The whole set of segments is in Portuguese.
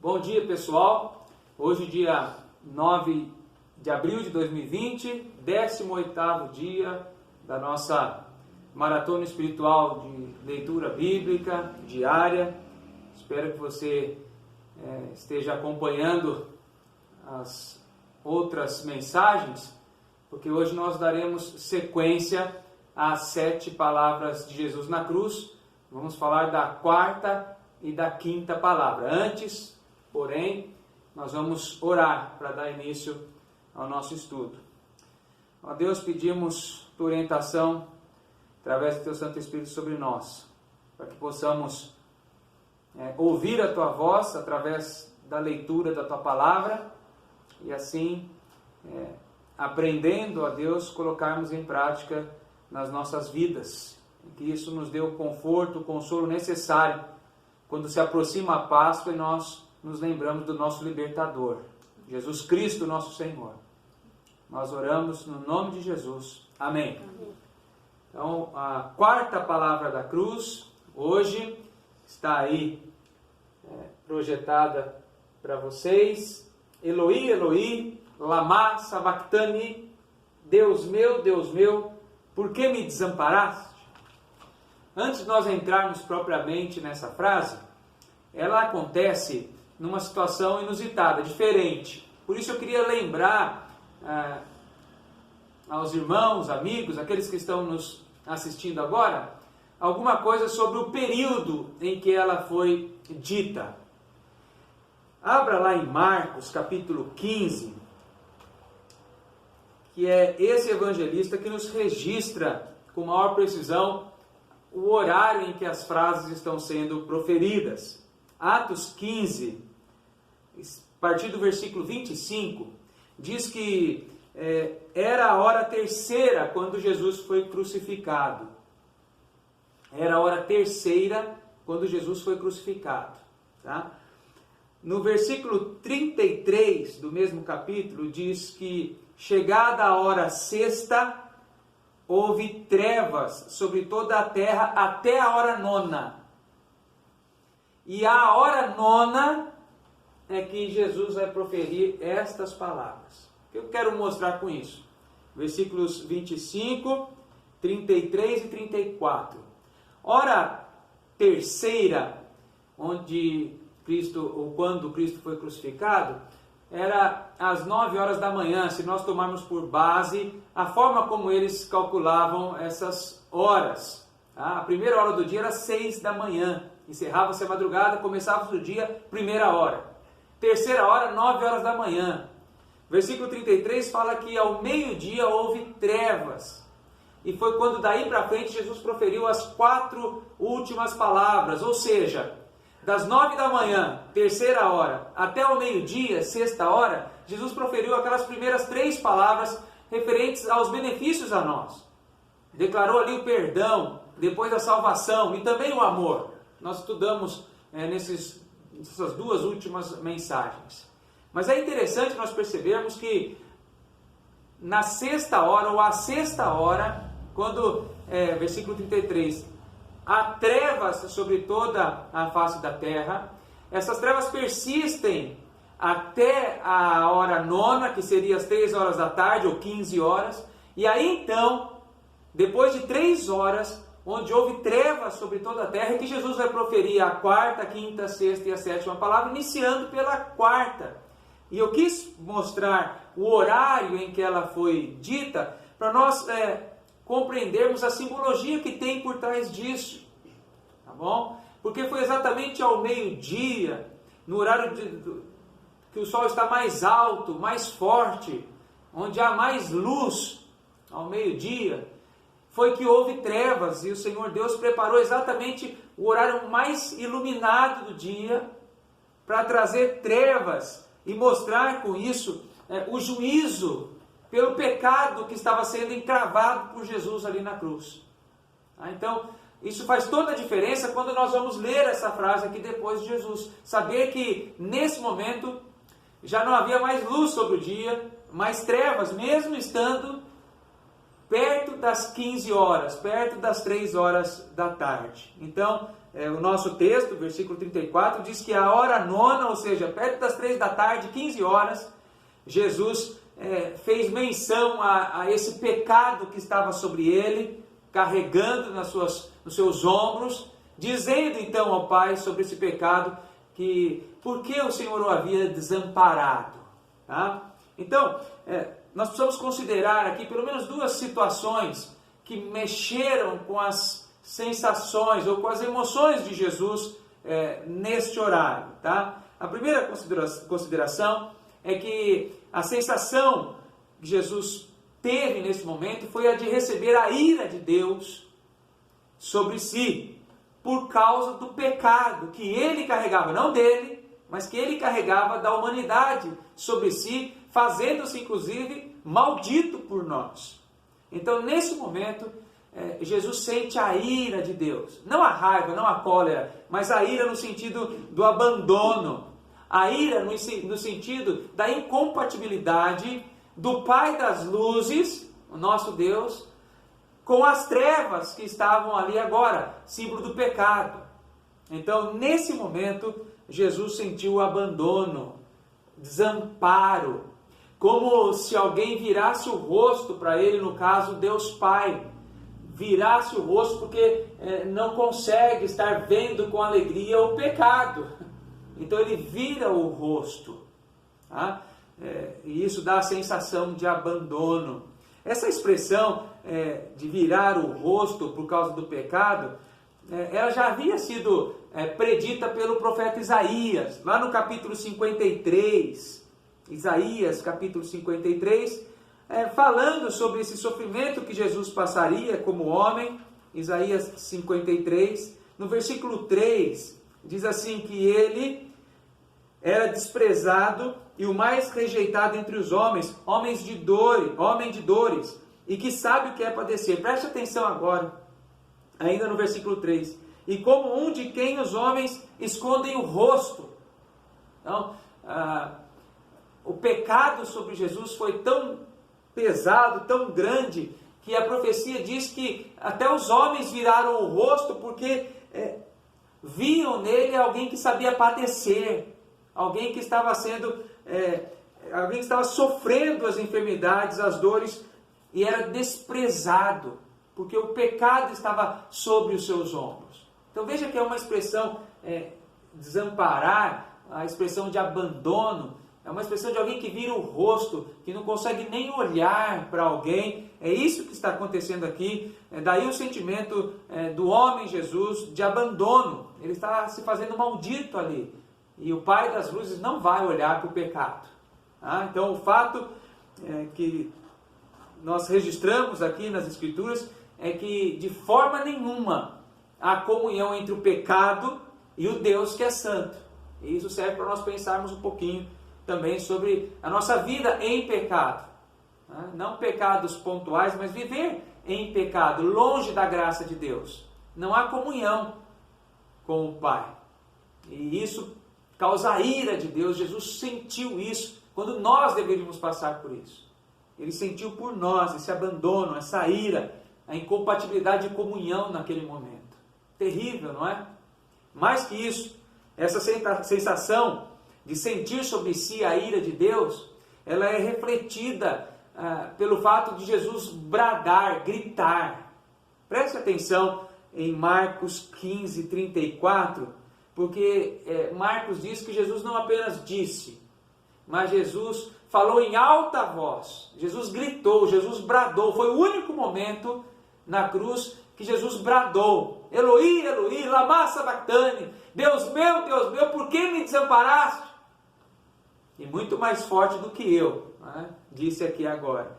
Bom dia, pessoal. Hoje, dia 9 de abril de 2020, 18º dia da nossa maratona espiritual de leitura bíblica diária. Espero que você esteja acompanhando as outras mensagens, porque hoje nós daremos sequência às 7 palavras de Jesus na cruz. Vamos falar da quarta e da quinta palavra. Antes, porém, nós vamos orar para dar início ao nosso estudo. Ó Deus, pedimos tua orientação através do teu Santo Espírito sobre nós, para que possamos ouvir a tua voz através da leitura da tua palavra e assim, aprendendo a Deus, colocarmos em prática nas nossas vidas. E que isso nos dê o conforto, o consolo necessário quando se aproxima a Páscoa e nós nos lembramos do nosso libertador, Jesus Cristo, nosso Senhor. Nós oramos no nome de Jesus. Amém. Amém. Então, a quarta palavra da cruz, hoje, está aí projetada para vocês. Eloi, Eloi, lama sabachthani, Deus meu, por que me desamparaste? Antes de nós entrarmos propriamente nessa frase, ela acontece numa situação inusitada, diferente. Por isso eu queria lembrar aos irmãos, amigos, aqueles que estão nos assistindo agora, alguma coisa sobre o período em que ela foi dita. Abra lá em Marcos, capítulo 15, que é esse evangelista que nos registra com maior precisão o horário em que as frases estão sendo proferidas. Atos 15, a partir do versículo 25, diz que era a hora terceira quando Jesus foi crucificado. Era a hora terceira quando Jesus foi crucificado. Tá? No versículo 33 do mesmo capítulo, diz que chegada a hora sexta, houve trevas sobre toda a terra até a hora nona. E a hora nona é que Jesus vai proferir estas palavras. O que eu quero mostrar com isso? Versículos 25, 33 e 34. Hora terceira, onde Cristo, ou quando Cristo foi crucificado, era às 9 horas da manhã, se nós tomarmos por base a forma como eles calculavam essas horas. Tá? A primeira hora do dia era 6 da manhã, encerrava-se a madrugada, começava o dia, primeira hora. Terceira hora, 9 horas da manhã. Versículo 33 fala que ao meio-dia houve trevas. E foi quando daí para frente Jesus proferiu as 4 últimas palavras, ou seja, das 9 da manhã, terceira hora, até o meio-dia, sexta hora, Jesus proferiu aquelas primeiras 3 palavras referentes aos benefícios a nós. Declarou ali o perdão, depois a salvação e também o amor. Nós estudamos nessas 2 últimas mensagens. Mas é interessante nós percebermos que na sexta hora, ou à sexta hora, quando, versículo 33, há trevas sobre toda a face da terra, essas trevas persistem até a hora nona, que seria as 3 horas da tarde, ou 15 horas, e aí então, depois de 3 horas, onde houve trevas sobre toda a terra, é que Jesus vai proferir a quarta, a quinta, a sexta e a sétima palavra, iniciando pela quarta. E eu quis mostrar o horário em que ela foi dita, para nós compreendermos a simbologia que tem por trás disso. Tá bom? Porque foi exatamente ao meio-dia, no horário que o sol está mais alto, mais forte, onde há mais luz, ao meio-dia, foi que houve trevas, e o Senhor Deus preparou exatamente o horário mais iluminado do dia para trazer trevas e mostrar com isso o juízo pelo pecado que estava sendo encravado por Jesus ali na cruz. Então, isso faz toda a diferença quando nós vamos ler essa frase aqui depois de Jesus. Saber que nesse momento já não havia mais luz sobre o dia, mais trevas, mesmo estando perto das 15 horas, perto das 3 horas da tarde. Então, o nosso texto, versículo 34, diz que a hora nona, ou seja, perto das 3 da tarde, 15 horas, Jesus fez menção a esse pecado que estava sobre ele, carregando nos seus ombros, dizendo então ao Pai sobre esse pecado, por que o Senhor o havia desamparado. Tá? Então, nós precisamos considerar aqui pelo menos 2 situações que mexeram com as sensações ou com as emoções de Jesus neste horário. Tá? A primeira consideração é que a sensação que Jesus teve nesse momento foi a de receber a ira de Deus sobre si, por causa do pecado que ele carregava, não dele, mas que ele carregava da humanidade sobre si, fazendo-se inclusive maldito por nós. Então, nesse momento, Jesus sente a ira de Deus, não a raiva, não a cólera, mas a ira no sentido do abandono, a ira no sentido da incompatibilidade do Pai das luzes, o nosso Deus, com as trevas que estavam ali agora, símbolo do pecado. Então, nesse momento, Jesus sentiu o abandono, desamparo, como se alguém virasse o rosto para ele, no caso, Deus Pai, virasse o rosto porque não consegue estar vendo com alegria o pecado. Então ele vira o rosto. Tá? E isso dá a sensação de abandono. Essa expressão de virar o rosto por causa do pecado, ela já havia sido predita pelo profeta Isaías, lá no capítulo 53, Isaías capítulo 53, falando sobre esse sofrimento que Jesus passaria como homem. Isaías 53, no versículo 3, diz assim que ele era desprezado e o mais rejeitado entre os homens, homem de dores, e que sabe o que é padecer. Preste atenção agora, ainda no versículo 3. E como um de quem os homens escondem o rosto. Então, o pecado sobre Jesus foi tão pesado, tão grande, que a profecia diz que até os homens viraram o rosto porque viam nele alguém que sabia padecer, alguém que estava alguém que estava sofrendo as enfermidades, as dores, e era desprezado, porque o pecado estava sobre os seus ombros. Então veja que é uma expressão desamparar, a expressão de abandono, é uma expressão de alguém que vira o rosto, que não consegue nem olhar para alguém. É isso que está acontecendo aqui. Daí o sentimento do homem Jesus de abandono. Ele está se fazendo maldito ali. E o Pai das luzes não vai olhar para o pecado. Então o fato que nós registramos aqui nas Escrituras é que de forma nenhuma há comunhão entre o pecado e o Deus que é santo. E isso serve para nós pensarmos um pouquinho também sobre a nossa vida em pecado. Não pecados pontuais, mas viver em pecado, longe da graça de Deus. Não há comunhão com o Pai. E isso causa a ira de Deus. Jesus sentiu isso quando nós deveríamos passar por isso. Ele sentiu por nós esse abandono, essa ira, a incompatibilidade de comunhão naquele momento. Terrível, não é? Mais que isso, essa sensação de sentir sobre si a ira de Deus, ela é refletida pelo fato de Jesus bradar, gritar. Preste atenção em Marcos 15, 34, porque Marcos diz que Jesus não apenas disse, mas Jesus falou em alta voz, Jesus gritou, Jesus bradou. Foi o único momento na cruz que Jesus bradou: Eloi, Eloi, lama sabachthani, Deus meu, por que me desamparaste? E muito mais forte do que eu, disse aqui agora.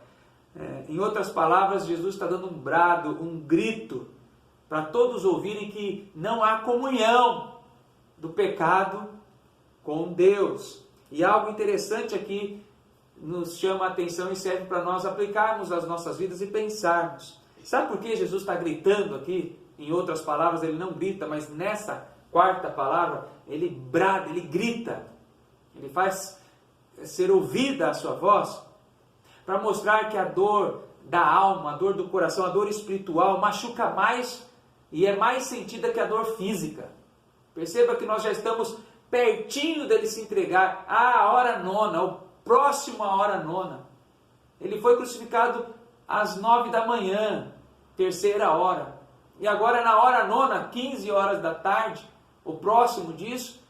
Em outras palavras, Jesus está dando um brado, um grito, para todos ouvirem que não há comunhão do pecado com Deus. E algo interessante aqui nos chama a atenção e serve para nós aplicarmos as nossas vidas e pensarmos. Sabe por que Jesus está gritando aqui? Em outras palavras, ele não grita, mas nessa quarta palavra, ele brada, ele grita. Ele faz ser ouvida a sua voz, para mostrar que a dor da alma, a dor do coração, a dor espiritual machuca mais e é mais sentida que a dor física. Perceba que nós já estamos pertinho dele se entregar à hora nona, o próximo à hora nona. Ele foi crucificado às 9 da manhã, terceira hora. E agora na hora nona, 15 horas da tarde, o próximo disso,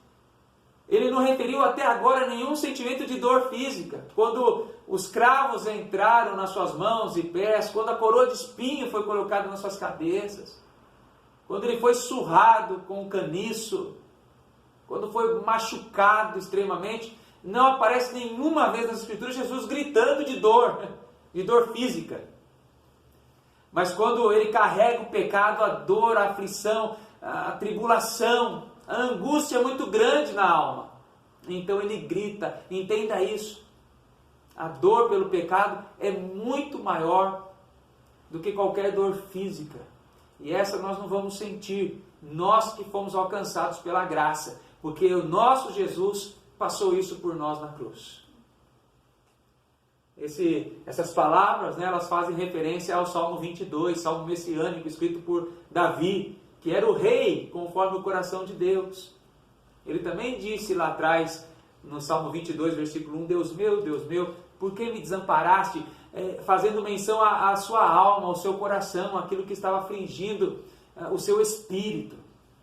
ele não referiu até agora nenhum sentimento de dor física. Quando os cravos entraram nas suas mãos e pés, quando a coroa de espinho foi colocada nas suas cabeças, quando ele foi surrado com um caniço, quando foi machucado extremamente, não aparece nenhuma vez nas Escrituras Jesus gritando de dor física. Mas quando ele carrega o pecado, a dor, a aflição, a tribulação, a angústia é muito grande na alma. Então ele grita, entenda isso. A dor pelo pecado é muito maior do que qualquer dor física. E essa nós não vamos sentir, nós que fomos alcançados pela graça, porque o nosso Jesus passou isso por nós na cruz. Essas palavras, né, elas fazem referência ao Salmo 22, Salmo messiânico, escrito por Davi, que era o rei conforme o coração de Deus. Ele também disse lá atrás, no Salmo 22, versículo 1, Deus meu, por que me desamparaste? Fazendo menção à sua alma, ao seu coração, aquilo que estava afligindo o seu espírito.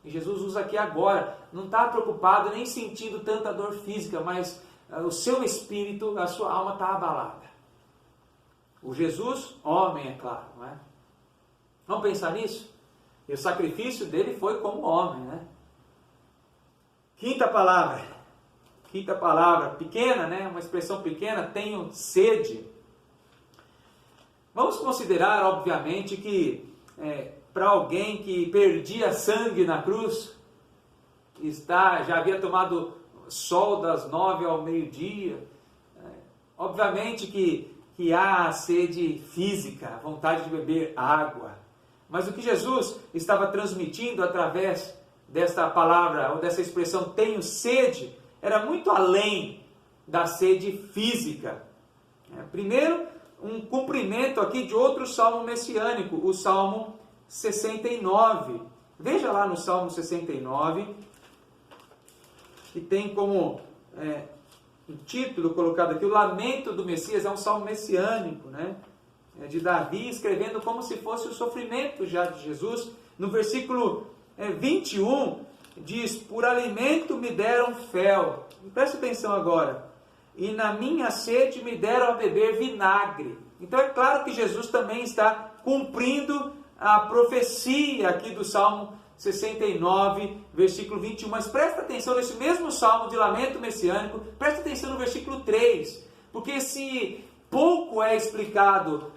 E Jesus usa aqui agora, não está preocupado nem sentindo tanta dor física, mas o seu espírito, a sua alma está abalada. O Jesus, homem, é claro, não é? Vamos pensar nisso? E o sacrifício dele foi como homem, né? Quinta palavra, pequena, né? Uma expressão pequena, tenho sede. Vamos considerar, obviamente, que para alguém que perdia sangue na cruz, já havia tomado sol das 9 ao meio-dia, obviamente que há a sede física, a vontade de beber água. Mas o que Jesus estava transmitindo através desta palavra, ou dessa expressão, tenho sede, era muito além da sede física. Primeiro, um cumprimento aqui de outro salmo messiânico, o Salmo 69. Veja lá no Salmo 69, que tem como o título colocado aqui, o Lamento do Messias, é um salmo messiânico, né? De Davi, escrevendo como se fosse o sofrimento já de Jesus. No versículo 21, diz, por alimento me deram fel. Preste atenção agora. E na minha sede me deram a beber vinagre. Então é claro que Jesus também está cumprindo a profecia aqui do Salmo 69, versículo 21. Mas presta atenção nesse mesmo salmo de lamento messiânico, presta atenção no versículo 3. Porque se pouco é explicado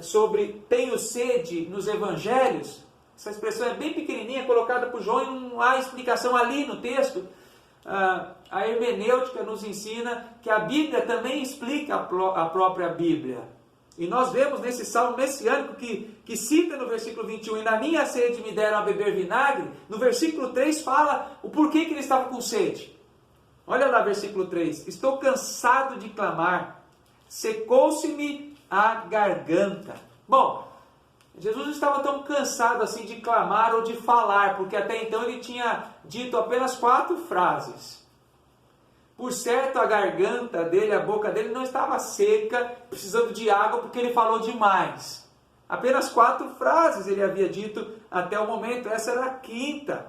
sobre tenho sede nos evangelhos, essa expressão é bem pequenininha, colocada por João, e não há explicação ali no texto. A hermenêutica nos ensina que a Bíblia também explica a própria Bíblia. E nós vemos nesse salmo messiânico que cita no versículo 21, e na minha sede me deram a beber vinagre, no versículo 3 fala o porquê que ele estava com sede. Olha lá, versículo 3, estou cansado de clamar, secou-se-me a garganta. Bom, Jesus estava tão cansado assim de clamar ou de falar, porque até então ele tinha dito apenas 4 frases. Por certo, a garganta dele, a boca dele não estava seca, precisando de água, porque ele falou demais. Apenas 4 frases ele havia dito até o momento, essa era a 5ª.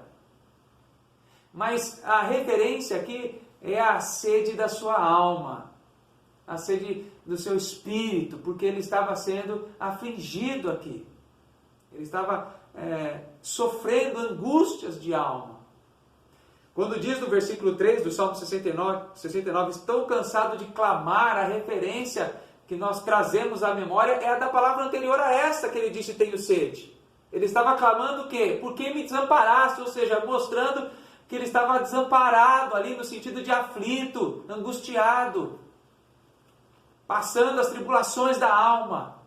Mas a referência aqui é a sede da sua alma, a sede do seu espírito, porque ele estava sendo afligido aqui. Ele estava sofrendo angústias de alma. Quando diz no versículo 3 do Salmo 69, estou cansado de clamar, a referência que nós trazemos à memória é a da palavra anterior a essa que ele disse, tenho sede. Ele estava clamando o quê? Por que me desamparaste? Ou seja, mostrando que ele estava desamparado ali no sentido de aflito, angustiado, passando as tribulações da alma.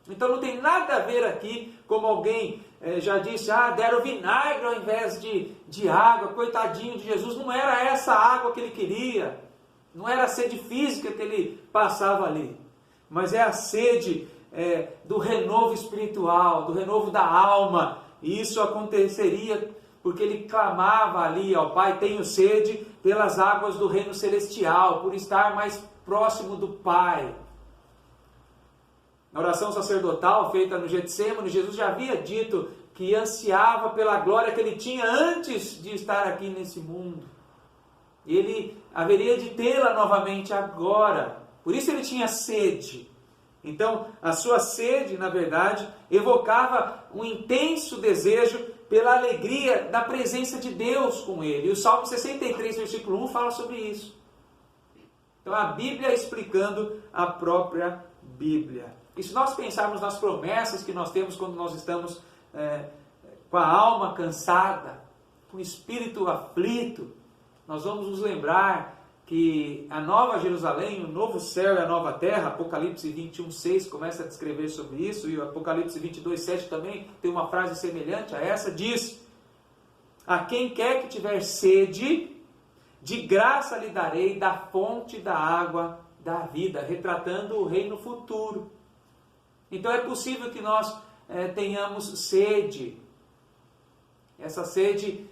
Então não tem nada a ver aqui, como alguém já disse, deram vinagre ao invés de água, coitadinho de Jesus. Não era essa a água que ele queria, não era a sede física que ele passava ali, mas é a sede do renovo espiritual, do renovo da alma, E isso aconteceria porque ele clamava ali ao Pai: tenho sede pelas águas do reino celestial, por estar mais próximo do Pai. Na oração sacerdotal feita no Getsêmani, Jesus já havia dito que ansiava pela glória que ele tinha antes de estar aqui nesse mundo. E ele haveria de tê-la novamente agora. Por isso ele tinha sede. Então, a sua sede, na verdade, evocava um intenso desejo pela alegria da presença de Deus com ele. E o Salmo 63, versículo 1 fala sobre isso. Então, a Bíblia explicando a própria Bíblia. E se nós pensarmos nas promessas que nós temos quando nós estamos com a alma cansada, com o espírito aflito, nós vamos nos lembrar que a Nova Jerusalém, o novo céu e a nova terra, Apocalipse 21:6 começa a descrever sobre isso, e o Apocalipse 22:7 também tem uma frase semelhante a essa, diz: a quem quer que tiver sede, de graça lhe darei da fonte da água da vida, retratando o reino futuro. Então é possível que nós tenhamos sede. Essa sede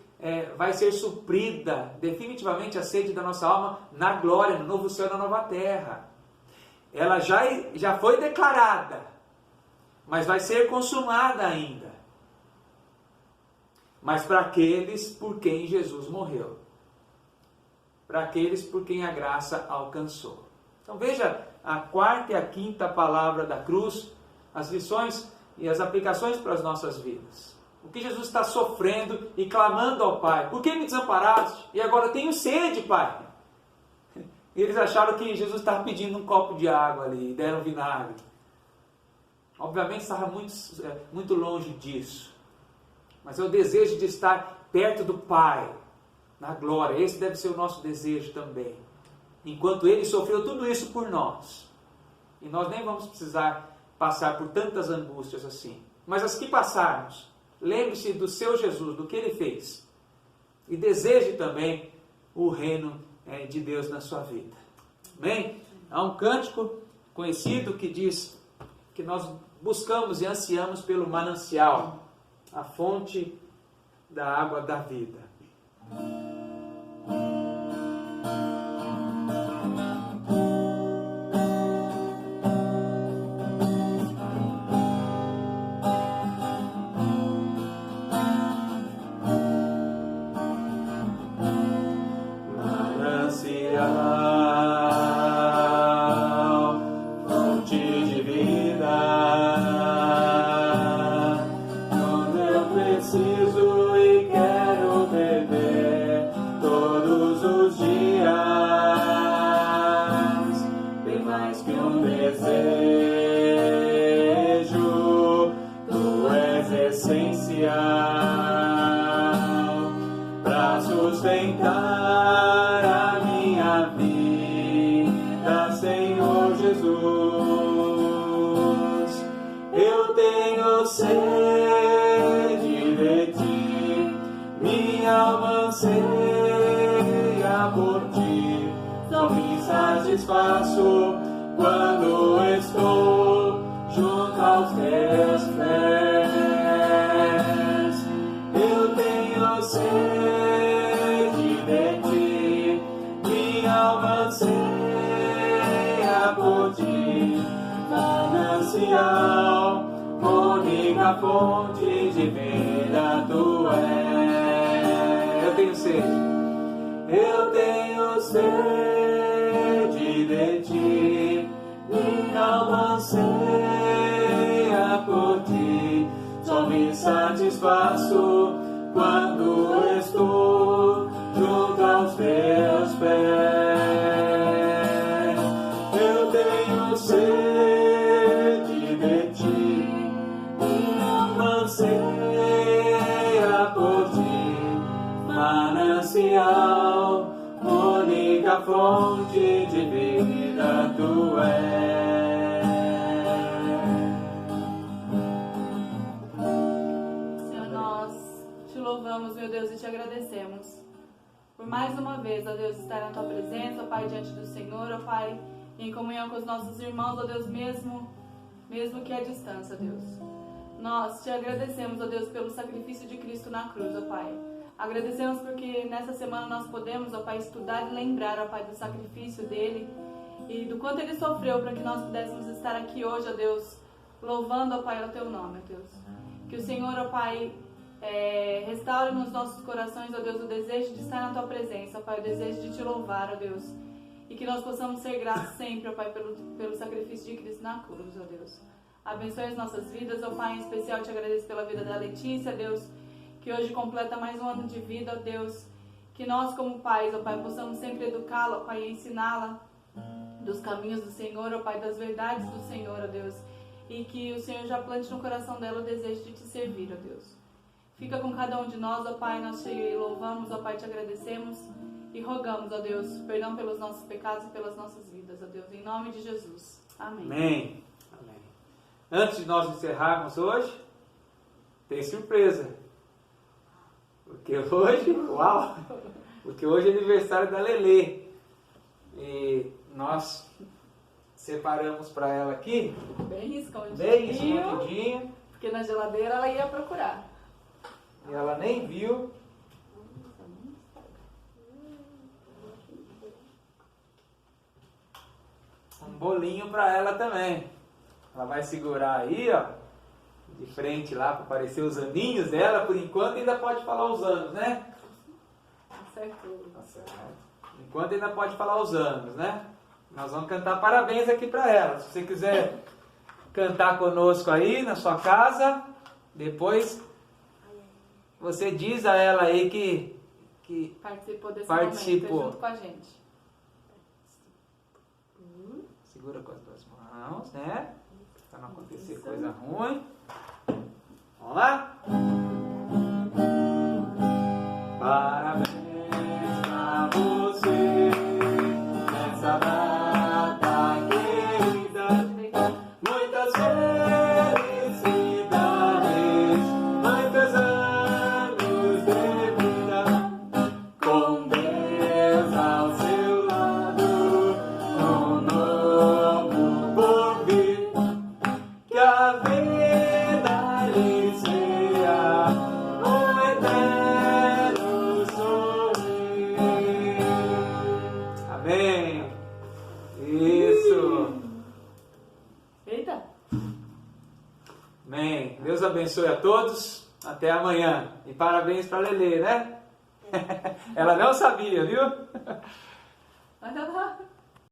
vai ser suprida, definitivamente a sede da nossa alma, na glória, no novo céu e na nova terra. Ela já foi declarada, mas vai ser consumada ainda. Mas para aqueles por quem Jesus morreu. Para aqueles por quem a graça alcançou. Então veja a quarta e a quinta palavra da cruz, as lições e as aplicações para as nossas vidas. O que Jesus está sofrendo e clamando ao Pai: por que me desamparaste? E agora eu tenho sede, Pai. E eles acharam que Jesus estava pedindo um copo de água ali, e deram vinagre. Obviamente estava muito longe disso. Mas é o desejo de estar perto do Pai, na glória. Esse deve ser o nosso desejo também. Enquanto Ele sofreu tudo isso por nós. E nós nem vamos precisar passar por tantas angústias assim. Mas as que passarmos, lembre-se do seu Jesus, do que Ele fez. E deseje também o reino de Deus na sua vida. Amém? Há um cântico conhecido que diz que nós buscamos e ansiamos pelo manancial, a fonte da água da vida. Para sustentar a minha vida, Senhor Jesus, eu tenho sede de ti, minha alma anseia por ti, só me satisfaço quando estou junto aos teus pés. Eu tenho sede de ti, minha alma anseia por ti, manancial, única fonte de vida tu és. Eu tenho sede. Eu tenho sede de ti, minha alma anseia por ti, só me satisfaço quando estou junto aos teus pés. Eu tenho sede de ti, minha alma anseia por ti, manancial, única fonte de vida tu és. Senhor, nós te louvamos, meu Deus, e te agradecemos por mais uma vez, ó Deus, estar na tua presença, ó Pai, diante do Senhor, ó Pai, em comunhão com os nossos irmãos, ó Deus, mesmo que à distância, ó Deus. Nós te agradecemos, ó Deus, pelo sacrifício de Cristo na cruz, ó Pai. Agradecemos porque nessa semana nós podemos, ó Pai, estudar e lembrar, ó Pai, do sacrifício dele e do quanto ele sofreu para que nós pudéssemos estar aqui hoje, ó Deus, louvando, ó Pai, o teu nome, ó Deus. Que o Senhor, ó Pai, restaure nos nossos corações, ó Deus, o desejo de estar na tua presença, ó Pai, o desejo de te louvar, ó Deus. E que nós possamos ser gratos sempre, ó Pai, pelo sacrifício de Cristo na cruz, ó Deus. Abençoe as nossas vidas, ó Pai, em especial te agradeço pela vida da Letícia, Deus, que hoje completa mais um ano de vida, ó Deus. Que nós, como pais, ó Pai, possamos sempre educá-la, ó Pai, e ensiná-la dos caminhos do Senhor, ó Pai, das verdades do Senhor, ó Deus. E que o Senhor já plante no coração dela o desejo de te servir, ó Deus. Fica com cada um de nós, ó Pai, nós te louvamos, ó Pai, te agradecemos e rogamos, ó Deus, perdão pelos nossos pecados e pelas nossas vidas, ó Deus, em nome de Jesus. Amém. Amém. Amém. Antes de nós encerrarmos hoje, tem surpresa. Porque hoje, uau! Porque hoje é aniversário da Lelê. E nós separamos para ela aqui. Bem escondidinho. Bem escondidinho. Porque na geladeira ela ia procurar. E ela nem viu. Um bolinho para ela também. Ela vai segurar aí, ó, de frente lá para aparecer os aninhos dela. Por enquanto ainda pode falar os anos, né? Acertou. Enquanto ainda pode falar os anos, né? Nós vamos cantar parabéns aqui para ela. Se você quiser cantar conosco aí na sua casa, depois você diz a ela aí que participou desse participou. momento junto com a gente. Segura com as duas mãos, né? Para não acontecer coisa ruim. Vamos lá? Parabéns pra você nessa data querida. Muitas felicidades, muitos anos de vida. Com Deus ao seu lado, um novo porvir. Que a vida lhe seja um eterno sorrir. Amém. Isso. Eita! Amém. Deus abençoe a todos. Até amanhã. E parabéns para Lelê, né? Ela não sabia, viu? Mas ela